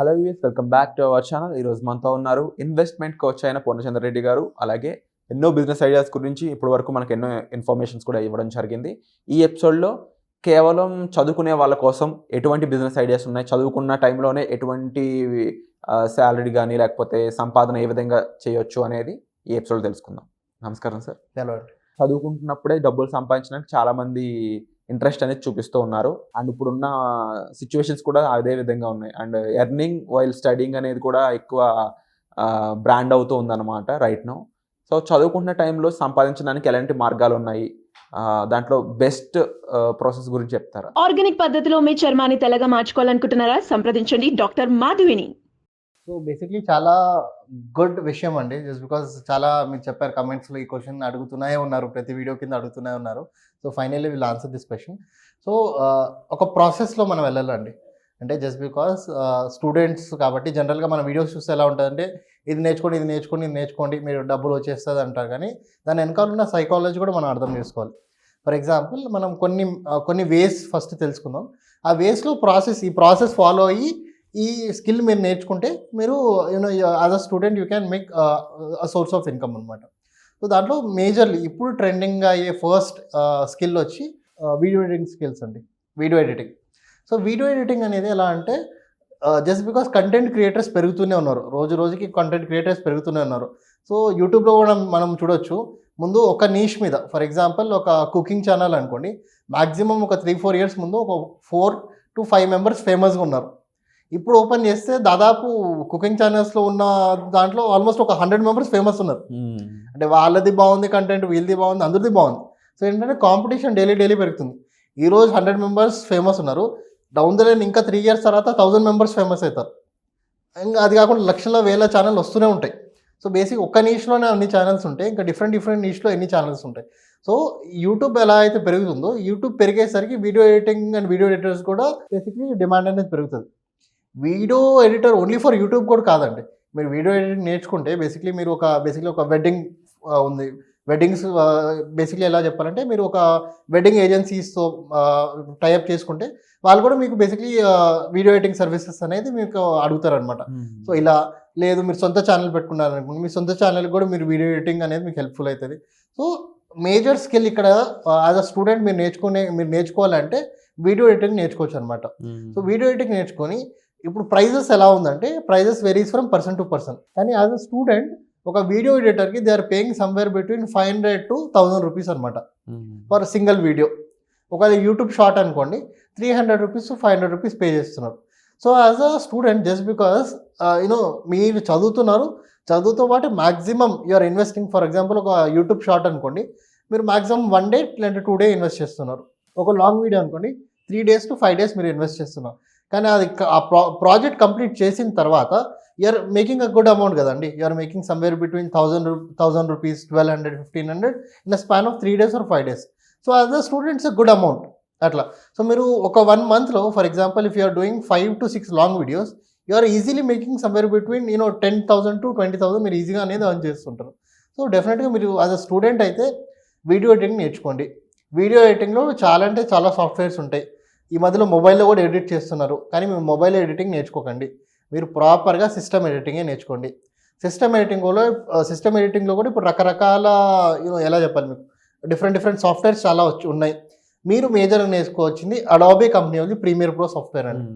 Hello viewers, welcome back to our channel. ఈరోజు మనతో ఉన్నారు ఇన్వెస్ట్మెంట్ కోచ్ అయిన పూర్ణచంద్ర రెడ్డి గారు. అలాగే ఎన్నో బిజినెస్ ఐడియాస్ గురించి ఇప్పటి వరకు మనకు ఎన్నో ఇన్ఫర్మేషన్స్ కూడా ఇవ్వడం జరిగింది. ఈ ఎపిసోడ్లో కేవలం చదువుకునే వాళ్ళ కోసం ఎటువంటి బిజినెస్ ఐడియాస్ ఉన్నాయి, చదువుకున్న టైంలోనే ఎటువంటి శాలరీ కానీ లేకపోతే సంపాదన ఏ విధంగా చేయొచ్చు అనేది ఈ ఎపిసోడ్ తెలుసుకుందాం. నమస్కారం సార్. చదువుకుంటున్నప్పుడే డబ్బులు సంపాదించడానికి చాలామంది ఇంట్రెస్ట్ అనేది చూపిస్తూ ఉన్నారు. అండ్ ఇప్పుడున్న సిచ్యువేషన్స్ కూడా అదే విధంగా ఉన్నాయి. అండ్ ఎర్నింగ్ వైల్ స్టడీయింగ్ అనేది కూడా ఎక్కువ బ్రాండ్ అవుతూ ఉందన్నమాట రైట్ నౌ. సో చదువుకుంటున్న టైంలో సంపాదించడానికి ఎలాంటి మార్గాలు ఉన్నాయి, దాంట్లో బెస్ట్ ప్రాసెస్ గురించి చెప్తారా? ఆర్గానిక్ పద్ధతిలో మీ చర్మాన్ని తెల్లగా మార్చుకోవాలనుకుంటున్నారా? సంప్రదించండి డాక్టర్ మాధవిని. సో బేసిక్లీ చాలా గుడ్ విషయం అండి. జస్ట్ బికాస్ చాలా మీరు చెప్పారు కమెంట్స్లో ఈ క్వశ్చన్ అడుగుతూనే ఉన్నారు, ప్రతి వీడియో కింద అడుగుతూనే ఉన్నారు. So finally will answer this question. So ఒక ప్రాసెస్లో మనం వెళ్ళాలండి. అంటే జస్ట్ బికాస్ స్టూడెంట్స్ కాబట్టి జనరల్గా మన వీడియోస్ చూస్తే ఎలా ఉంటుందంటే ఇది నేర్చుకోండి, ఇది నేర్చుకోండి, ఇది నేర్చుకోండి, మీరు డబ్బులు వచ్చేస్తుంది అంటారు. కానీ దాని వెనకాల ఉన్న సైకాలజీ కూడా మనం అర్థం చేసుకోవాలి. ఫర్ ఎగ్జాంపుల్ మనం కొన్ని వేస్ ఫస్ట్ తెలుసుకుందాం. ఆ వేస్లో ఈ ప్రాసెస్ ఫాలో అయ్యి ఈ స్కిల్ మీరు నేర్చుకుంటే మీరు you know as a student you can make a source of income అనమాట. సో దాంట్లో మేజర్లీ ఇప్పుడు ట్రెండింగ్ అయ్యే ఫస్ట్ స్కిల్ వచ్చి వీడియో ఎడిటింగ్ స్కిల్స్ అండి. Video editing. So video editing అనేది ఎలా అంటే జస్ట్ బికాస్ కంటెంట్ క్రియేటర్స్ పెరుగుతూనే ఉన్నారు, రోజు రోజుకి కంటెంట్ క్రియేటర్స్ పెరుగుతూనే ఉన్నారు. సో యూట్యూబ్లో కూడా మనం చూడొచ్చు. ముందు ఒక నీష్ మీద ఫర్ ఎగ్జాంపుల్ ఒక కుకింగ్ ఛానల్ అనుకోండి, మ్యాక్సిమం ఒక 3-4 years ముందు ఒక 4 to 5 members ఫేమస్గా ఉన్నారు. ఇప్పుడు ఓపెన్ చేస్తే దాదాపు కుకింగ్ ఛానల్స్లో ఉన్న దాంట్లో ఆల్మోస్ట్ ఒక 100 members ఫేమస్ ఉన్నారు. అంటే వాళ్ళది బాగుంది కంటెంట్, వీళ్ళది బాగుంది, అందరిది బాగుంది. సో ఏంటంటే కాంపిటీషన్ డైలీ పెరుగుతుంది. ఈరోజు 100 members ఫేమస్ ఉన్నారు, డౌన్ ద లైన్ ఇంకా 3 years తర్వాత 1000 members ఫేమస్ అవుతారు. ఇంకా అది కాకుండా లక్షల వేల ఛానల్ వస్తూనే ఉంటాయి. సో బేసిక్ ఒక్క నీష్లోనే అన్ని ఛానల్స్ ఉంటాయి, ఇంకా డిఫరెంట్ నీష్లో ఎన్ని ఛానల్స్ ఉంటాయి. సో యూట్యూబ్ ఎలా అయితే పెరుగుతుందో, యూట్యూబ్ పెరిగేసరికి video editing and video editors కూడా బేసిక్లీ డిమాండ్ అనేది పెరుగుతుంది. Video editor only for YouTube కూడా కాదండి. మీరు వీడియో ఎడిటింగ్ నేర్చుకుంటే మీరు ఒక వెడ్డింగ్ ఉంది. వెడ్డింగ్స్ బేసిక్లీ ఎలా చెప్పాలంటే మీరు ఒక వెడ్డింగ్ ఏజెన్సీస్తో టైఅప్ చేసుకుంటే వాళ్ళు కూడా మీకు బేసిక్లీ వీడియో ఎడిటింగ్ సర్వీసెస్ అనేది మీకు అడుగుతారనమాట. సో ఇలా లేదు మీరు సొంత ఛానల్ పెట్టుకున్నారనుకోండి, మీ సొంత ఛానల్ కూడా మీరు వీడియో ఎడిటింగ్ అనేది మీకు హెల్ప్ఫుల్ అవుతుంది. సో మేజర్ స్కిల్ ఇక్కడ యాజ్ అ స్టూడెంట్ మీరు నేర్చుకోవాలంటే వీడియో ఎడిటింగ్ నేర్చుకోవచ్చు అనమాట. సో వీడియో ఎడిటింగ్ నేర్చుకొని ఇప్పుడు ప్రైజెస్ ఎలా ఉందంటే prices varies from person to person. కానీ యాజ్ అ స్టూడెంట్ ఒక వీడియో ఎడిటర్కి they are paying somewhere between 500 to 1000 rupees అనమాట ఫర్ సింగిల్ వీడియో. ఒక యూట్యూబ్ షార్ట్ అనుకోండి 300 rupees to 500 rupees పే చేస్తున్నారు. So as a student just because మీరు చదువుతో పాటు maximum you're investing. For example ఒక యూట్యూబ్ షార్ట్ అనుకోండి, మీరు మ్యాక్సిమం 1 day లేదా 2 days ఇన్వెస్ట్ చేస్తున్నారు. ఒక లాంగ్ వీడియో అనుకోండి 3 days to 5 days మీరు ఇన్వెస్ట్ చేస్తున్నారు. కానీ అది ఆ ప్రాజెక్ట్ కంప్లీట్ చేసిన తర్వాత you're making a good amount కదండి. You're making somewhere between 1000 rupees, 1200, 1500 in the span of 3 days or 5 days. So as a students a good amount అట్లా. సో మీరు ఒక 1 monthలో for example if you're doing 5 to 6 long videos, you're easily making somewhere between 10,000 to 20,000 మీరు ఈజీగా అనేది earn చేస్తుంటారు. So డెఫినెట్గా మీరు యాజ్ అ స్టూడెంట్ అయితే వీడియో ఎడిటింగ్ నేర్చుకోండి. వీడియో ఎడిటింగ్లో చాలా సాఫ్ట్వేర్స్ ఉంటాయి. ఈ మధ్యలో మొబైల్లో కూడా ఎడిట్ చేస్తున్నారు, కానీ మీరు మొబైల్ ఎడిటింగ్ నేర్చుకోకండి. మీరు ప్రాపర్గా సిస్టమ్ ఎడిటింగే నేర్చుకోండి. సిస్టమ్ ఎడిటింగ్లో కూడా ఇప్పుడు రకరకాల ఎలా చెప్పాలి మీకు డిఫరెంట్ సాఫ్ట్వేర్స్ చాలా ఉన్నాయి. మీరు మేజర్గా నేర్చుకోవచ్చింది అడాబే కంపెనీ ఉంది, ప్రీమియర్ ప్రో సాఫ్ట్వేర్ అండి.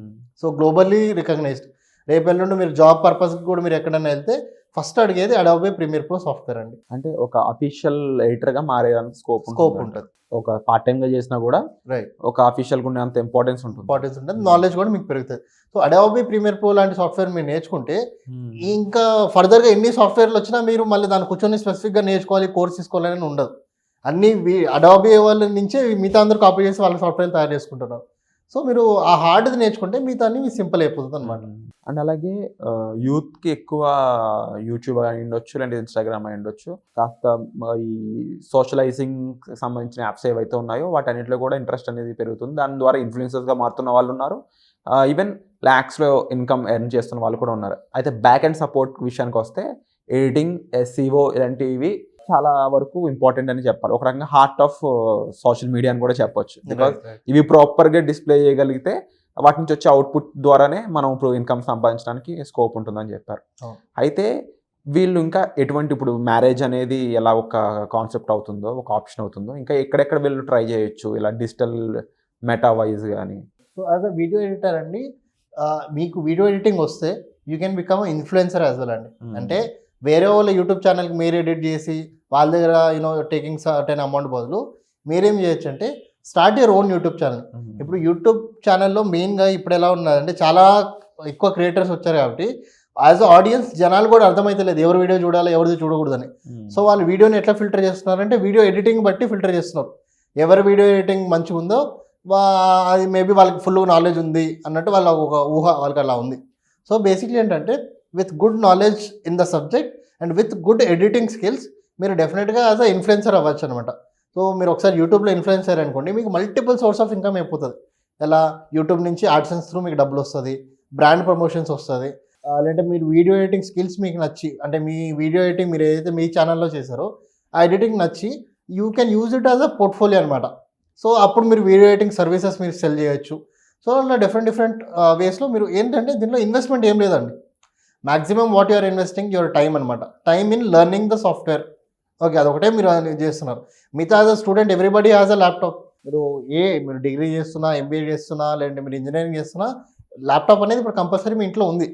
So globally recognised. రేపు ఎల్లుండి మీరు జాబ్ పర్పస్కి కూడా మీరు ఎక్కడైనా వెళ్తే ఫస్ట్ అడిగేది అడాబే ప్రీమియర్ ప్రో సాఫ్ట్వేర్ అండి. అంటే ఒక అఫీషియల్ ఎడిటర్గా మారేదానికి స్కోప్ ఉంటుంది. ఒక పార్ట్ టైమ్గా చేసినా కూడా రైట్ ఒక అఫీషియల్గా ఉండే అంత ఇంపార్టెన్స్ ఉంటుంది, నాలెడ్జ్ కూడా మీకు పెరుగుతుంది. సో అడాబే ప్రీమియర్ ప్రో లాంటి సాఫ్ట్వేర్ మీరు నేర్చుకుంటే ఇంకా ఫర్దర్గా ఎన్ని సాఫ్ట్వేర్లు వచ్చినా మీరు మళ్ళీ దాన్ని కూర్చొని స్పెసిఫిక్గా నేర్చుకోవాలి, కోర్స్ తీసుకోవాలని ఉండదు. అన్ని అడాబే వాళ్ళ నుంచే మిగతా అందరూ కాపీ చేసి వాళ్ళ సాఫ్ట్వేర్ తయారు చేసుకుంటున్నారు. సో మీరు ఆ హార్డ్ది నేర్చుకుంటే మిగతా అన్ని సింపుల్ అయిపోతుంది అనమాట. అండ్ అలాగే యూత్కి ఎక్కువ యూట్యూబ్ అయి ఉండొచ్చు, లేదంటే ఇన్స్టాగ్రామ్ అయి ఉండొచ్చు, కాస్త ఈ సోషలైజింగ్ సంబంధించిన యాప్స్ ఏవైతే ఉన్నాయో వాటన్నిటిలో కూడా ఇంట్రెస్ట్ అనేది పెరుగుతుంది. దాని ద్వారా ఇన్ఫ్లుయెన్సర్స్గా మారుతున్న వాళ్ళు ఉన్నారు, ఈవెన్ ల్యాక్స్లో ఇన్కమ్ ఎర్న్ చేస్తున్న వాళ్ళు కూడా ఉన్నారు. అయితే బ్యాక్ అండ్ సపోర్ట్ విషయానికి వస్తే ఎడిటింగ్, SEO ఇలాంటివి చాలా వరకు ఇంపార్టెంట్ అని చెప్పాలి. ఒక రకంగా హార్ట్ ఆఫ్ సోషల్ మీడియా అని కూడా చెప్పొచ్చు. బికాజ్ ఇవి ప్రాపర్గా డిస్ప్లే చేయగలిగితే వాటి నుంచి వచ్చే అవుట్పుట్ ద్వారానే మనం ఇప్పుడు ఇన్కమ్ సంపాదించడానికి స్కోప్ ఉంటుందని చెప్పారు. అవును. అయితే వీళ్ళు ఇంకా ఎటువంటి ఇప్పుడు మ్యారేజ్ అనేది ఎలా ఒక కాన్సెప్ట్ అవుతుందో, ఒక ఆప్షన్ అవుతుందో, ఇంకా ఎక్కడెక్కడ వీళ్ళు ట్రై చేయొచ్చు ఇలా డిజిటల్ మెటా వైజ్ కానీ? సో యాజ్ అ వీడియో ఎడిటర్ అండి, మీకు వీడియో ఎడిటింగ్ వస్తే you can become influencer as well అండి. అంటే వేరే వాళ్ళ యూట్యూబ్ ఛానల్కి మీరు ఎడిట్ చేసి వాళ్ళ దగ్గర టేకింగ్ సర్టెన్ అమౌంట్ బదులు మీరేం చేయొచ్చు అంటే start your own YouTube channel. ఇప్పుడు యూట్యూబ్ ఛానల్లో మెయిన్గా ఇప్పుడు ఎలా ఉన్నదంటే చాలా ఎక్కువ క్రియేటర్స్ వచ్చారు కాబట్టి యాజ్ అ ఆడియన్స్ జనాలు కూడా అర్థమైతలేదు ఎవరు వీడియో చూడాలి ఎవరిది చూడకూడదని. సో వాళ్ళు వీడియోని ఎట్లా ఫిల్టర్ చేస్తున్నారంటే వీడియో ఎడిటింగ్ బట్టి ఫిల్టర్ చేస్తున్నారు. ఎవరి వీడియో ఎడిటింగ్ మంచిగా ఉందో అది మేబీ వాళ్ళకి ఫుల్ నాలెడ్జ్ ఉంది అన్నట్టు వాళ్ళ ఒక ఊహ వాళ్ళకి అలా ఉంది. సో బేసిక్లీ ఏంటంటే with good knowledge in the subject and with good editing skills మీరు డెఫినెట్గా యాజ్ అ ఇన్ఫ్లుయెన్సర్ అవ్వచ్చు అనమాట. సో మీరు ఒకసారి యూట్యూబ్లో ఇన్ఫ్లుయెన్సర్ అనుకోండి, మీకు మల్టిపుల్ సోర్స్ ఆఫ్ ఇన్కమ్ అయిపోతుంది. ఎలా యూట్యూబ్ నుంచి యాడ్సెన్స్ త్రూ మీకు డబ్బులు వస్తుంది, బ్రాండ్ ప్రమోషన్స్ వస్తుంది, లేదంటే మీరు వీడియో ఎడిటింగ్ స్కిల్స్ మీకు నచ్చి అంటే మీ వీడియో ఎడిటింగ్ మీరు ఏదైతే మీ ఛానల్లో చేశారో ఆ ఎడిటింగ్ నచ్చి you can use it as a portfolio అనమాట. సో అప్పుడు మీరు వీడియో ఎడిటింగ్ సర్వీసెస్ మీరు సెల్ చేయొచ్చు. సో అలా డిఫరెంట్ వేస్లో మీరు ఏంటంటే దీనిలో ఇన్వెస్ట్మెంట్ ఏం లేదండి. Maximum what you're investing your time అనమాట. Time in learning the software. Okay, అదొకటే మీరు చేస్తున్నారు. మిగతా as a student everybody has a laptop. మీరు డిగ్రీ చేస్తున్నా, ఎంబీఏ చేస్తున్నా, లేదంటే మీరు ఇంజనీరింగ్ చేస్తున్నా ల్యాప్టాప్ అనేది ఇప్పుడు కంపల్సరీ మీ ఇంట్లో ఉంది.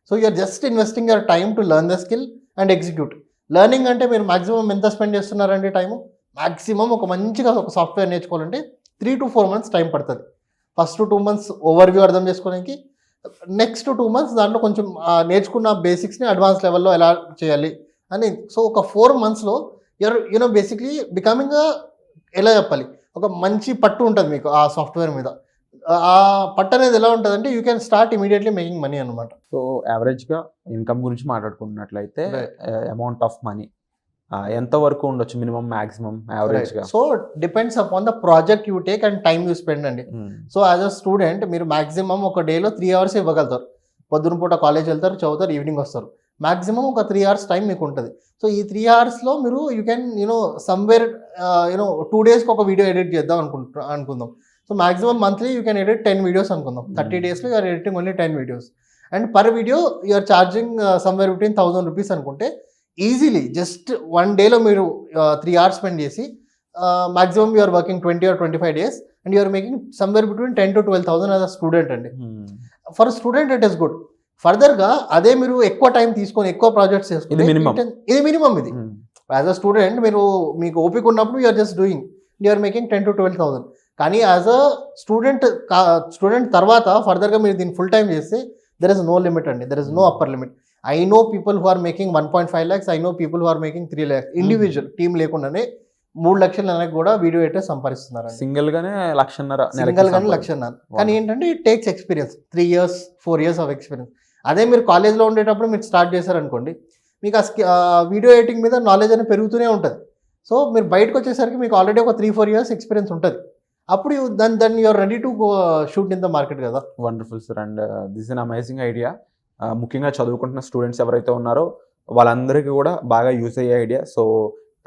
So you're just investing your time to learn the skill and execute. Learning అంటే మీరు మాక్సిమం ఎంత స్పెండ్ చేస్తున్నారండి టైము? మాక్సిమం ఒక మంచిగా ఒక సాఫ్ట్వేర్ నేర్చుకోవాలంటే 3 to 4 months టైం పడుతుంది. ఫస్ట్ 2 months ఓవర్వ్యూ అర్థం చేసుకోవడానికి, నెక్స్ట్ 2 months దాంట్లో కొంచెం నేర్చుకున్న బేసిక్స్ని అడ్వాన్స్ లెవెల్లో ఎలా చేయాలి అని. సో ఒక 4 monthsలో యూనో బేసిక్లీ బికమింగ్ ఎలా చెప్పాలి, ఒక మంచి పట్టు ఉంటుంది మీకు ఆ సాఫ్ట్వేర్ మీద. ఆ పట్టు అనేది ఎలా ఉంటుందంటే you can start immediately making money అనమాట. సో యావరేజ్గా ఇన్కమ్ గురించి మాట్లాడుకున్నట్లయితే అమౌంట్ ఆఫ్ మనీ ఎంత వరకు ఉండొచ్చు మినిమం మ్యాక్సిమం యావరేజ్గా? So depends upon the project you take and time you spend అండి. సో యాజ్ అ స్టూడెంట్ మీరు మాక్సిమం ఒక డేలో 3 hours ఇవ్వగలుగుతారు. పొద్దున పూట కాలేజ్ వెళ్తారు, చదువుతారు, ఈవినింగ్ వస్తారు. మాక్సిమం ఒక 3 hours టైం మీకు ఉంటుంది. సో ఈ 3 hoursలో మీరు యూ కెన్ సమ్వేర్ 2 daysకి ఒక వీడియో ఎడిట్ చేద్దాం అనుకుందాం. So maximum monthly you can edit 10 videos అనుకుందాం. 30 daysలో you're editing only 10 videos and per video you're charging somewhere between 1000 rupees అనుకుంటే ఈజీలీ జస్ట్ 1 dayలో మీరు 3 hours స్పెండ్ చేసి maximum you're working 20 or 25 days and you're making somewhere between 10 to 12,000 as a student అండి. For student it is good. ఫర్దర్గా అదే మీరు ఎక్కువ time తీసుకొని ఎక్కువ ప్రాజెక్ట్స్ చేసుకుని ఇది మినిమం. ఇది యాజ్ అ స్టూడెంట్ మీకు ఓపిక ఉన్నప్పుడు you're just doing, you're making 10 to 12,000. కానీ యాజ్ అ స్టూడెంట్ తర్వాత ఫర్దర్గా మీరు దీన్ని ఫుల్ టైం చేస్తే దెర్ ఇస్ నో లిమిట్ అండి, there is no upper limit. I know people who are making 1.5 lakhs, I know people who are making 3 lakhs. Individual team లేకుండానే 3 లక్షల నెలకు కూడా వీడియో ఎడిటర్ సంపాదిస్తున్నారు. సింగిల్ గానే 1,00,000. కానీ ఏంటంటే it takes experience, 3 years 4 years of experience. అదే మీరు కాలేజ్లో ఉండేటప్పుడు మీరు స్టార్ట్ చేశారనుకోండి, మీకు ఆ వీడియో ఎడిటింగ్ మీద నాలెడ్జ్ అనేది పెరుగుతూనే ఉంటుంది. సో మీరు బయటకు వచ్చేసరికి మీకు ఆల్రెడీ ఒక 3-4 years ఎక్స్పీరియన్స్ ఉంటుంది. అప్పుడు then you're ready to shoot in the market కదా. Wonderful sir, and this is an amazing idea. ముఖ్యంగా చదువుకుంటున్న స్టూడెంట్స్ ఎవరైతే ఉన్నారో వాళ్ళందరికీ కూడా బాగా యూజ్ అయ్యే ఐడియా. సో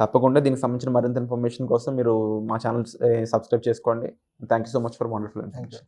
తప్పకుండా దీనికి సంబంధించిన మరింత ఇన్ఫర్మేషన్ కోసం మీరు మా ఛానల్ సబ్స్క్రైబ్ చేసుకోండి. Thank you so much for wonderful information.